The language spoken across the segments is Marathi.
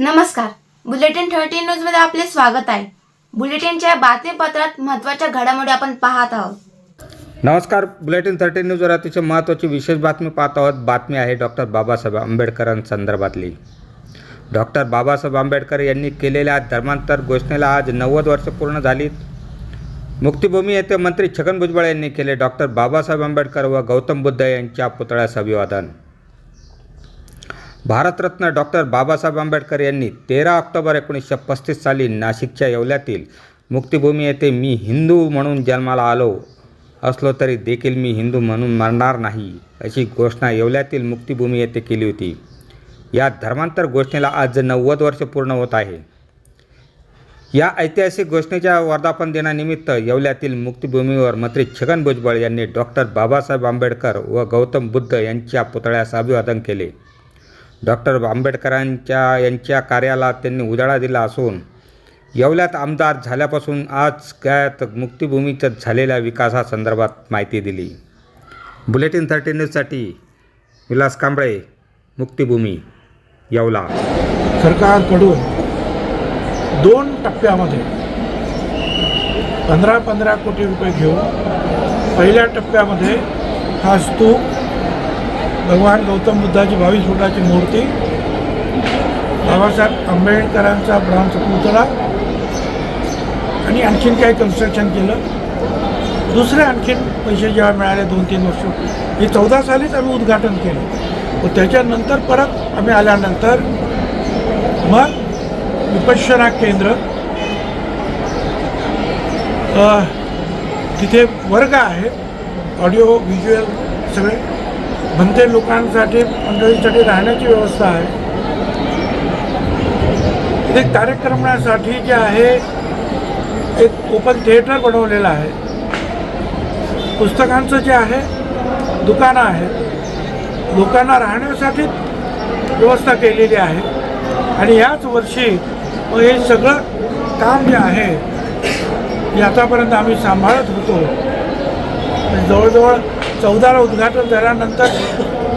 नमस्कार. बुलेटिन 13 न्यूजमध्ये आपले स्वागत आहे. बुलेटिनच्या बातमीपत्रात महत्त्वाच्या घडामोडी आपण पाहत आहोत. नमस्कार. बुलेटिन 13 न्यूजवर अतिशय महत्त्वाची विशेष बातमी पाहत आहोत. बातमी आहे डॉक्टर बाबासाहेब आंबेडकरांसंदर्भातली. डॉक्टर बाबासाहेब आंबेडकर यांनी केलेल्या धर्मांतर घोषणेला आज 90 वर्ष पूर्ण झालीत. मुक्तिभूमी येथे मंत्री छगन भुजबळ यांनी केले डॉक्टर बाबासाहेब आंबेडकर व गौतम बुद्ध यांच्या पुतळ्यास अभिवादन. भारतरत्न डॉक्टर बाबासाहेब आंबेडकर यांनी 13 ऑक्टोबर 1935 साली नाशिकच्या येवल्यातील मुक्तिभूमी येथे मी हिंदू म्हणून जन्माला आलो असलो तरी देखील मी हिंदू म्हणून मरणार नाही अशी घोषणा येवल्यातील मुक्तिभूमी येथे केली होती. या धर्मांतर घोषणेला आज 90 वर्ष पूर्ण होत आहे. या ऐतिहासिक घोषणेच्या वर्धापन दिनानिमित्त येवल्यातील मुक्तिभूमीवर मंत्री छगन भुजबळ यांनी डॉक्टर बाबासाहेब आंबेडकर व गौतम बुद्ध यांच्या पुतळ्यास अभिवादन केले. डॉक्टर आंबेडकरांच्या कार्याला त्यांनी उजाळा दिला असून येवल्यात आमदार झाल्यापासून आज काळात मुक्तिभूमीच्या झालेल्या विकासासंदर्भात माहिती दिली. बुलेटिन 13 न्यूजसाठी विलास कांबळे, मुक्तिभूमी, येवला. सरकारकडून 2 टप्प्यामध्ये 15 कोटी रुपये घेऊन पहिल्या टप्प्यामध्ये हा स्तूप, भगवान गौतम बुद्धाची 22 फुटाची मूर्ती, बाबासाहेब आंबेडकरांचा ब्रांच पुतळा आणि आणखीन काही कन्स्ट्रक्शन केलं. दुसरे आणखीन पैसे जेव्हा मिळाले 2-3 वर्ष, हे 14 सालीच आम्ही उद्घाटन केलं व त्याच्यानंतर परत आम्ही आल्यानंतर मग विपश्यना केंद्र, तिथे वर्ग आहे, ऑडिओ व्हिज्युअल सगळे, म्हणते लोकांसाठी, मंडळींसाठी राहण्याची व्यवस्था आहे. तिथे कार्यक्रमासाठी जे आहे एक ओपन थिएटर बनवलेलं आहे. पुस्तकांचं जे आहे दुकानं आहेत, लोकांना राहण्यासाठी व्यवस्था केलेली आहे. आणि याच वर्षी हे सगळं काम जे आहे हे आतापर्यंत आम्ही सांभाळत होतो. जवळजवळ 14ला उद्घाटन झाल्यानंतर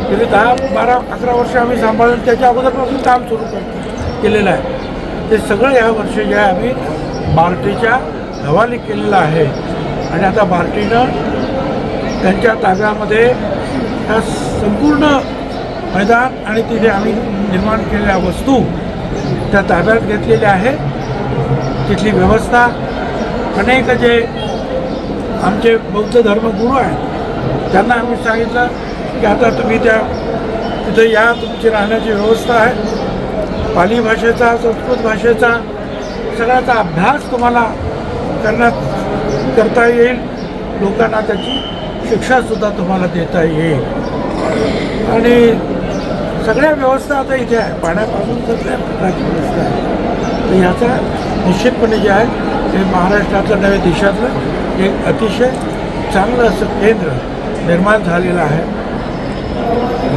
गेली 10-12-11 वर्ष आम्ही सांभाळून त्याच्या अगोदरपासून काम सुरू केलेलं आहे. ते सगळं या वर्षी जे आहे आम्ही बार्टीच्या हवाली केलेलं आहे. आणि आता बार्टीनं त्यांच्या ताब्यामध्ये ह्या संपूर्ण मैदान आणि तिथे आम्ही निर्माण केलेल्या वस्तू त्या ताब्यात घेतलेल्या आहेत. तिथली व्यवस्था, अनेक जे आमचे बौद्ध धर्मगुरू आहेत त्यांना आम्ही सांगितलं की आता तुम्ही तिथं या, तुमची राहण्याची व्यवस्था आहे. पाली भाषेचा, संस्कृत भाषेचा सगळ्याचा अभ्यास तुम्हाला करता येईल. लोकांना त्याची शिक्षासुद्धा तुम्हाला देता येईल. आणि सगळ्या व्यवस्था आता इथे आहे, पाण्यापासून सगळ्या प्रकारची व्यवस्था आहे. तर ह्याचा निश्चितपणे जे आहे हे महाराष्ट्रातलं नव्हे देशातलं एक अतिशय चांगलं असं केंद्र निर्माण झालेलं आहे.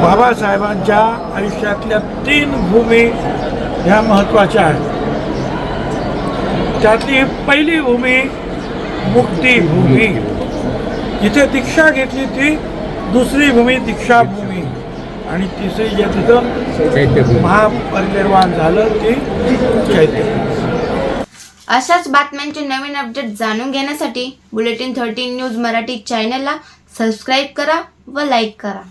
बाबासाहेबांच्या आयुष्यातल्या 3 भूमी ह्या महत्त्वाच्या आहेत. त्यातली पहिली भूमी मुक्तिभूमी, जिथे दीक्षा घेतली ती दुसरी भूमी दीक्षाभूमी, आणि तिसरी जे तिथं महापरिनिर्वाण झालं ती चैत्यभूमी. अशाच बातम्यांचे नवीन अपडेट जाणून घेण्यासाठी बुलेटिन 13 न्यूज मराठी चॅनलला सबस्क्राईब करा व लाईक करा.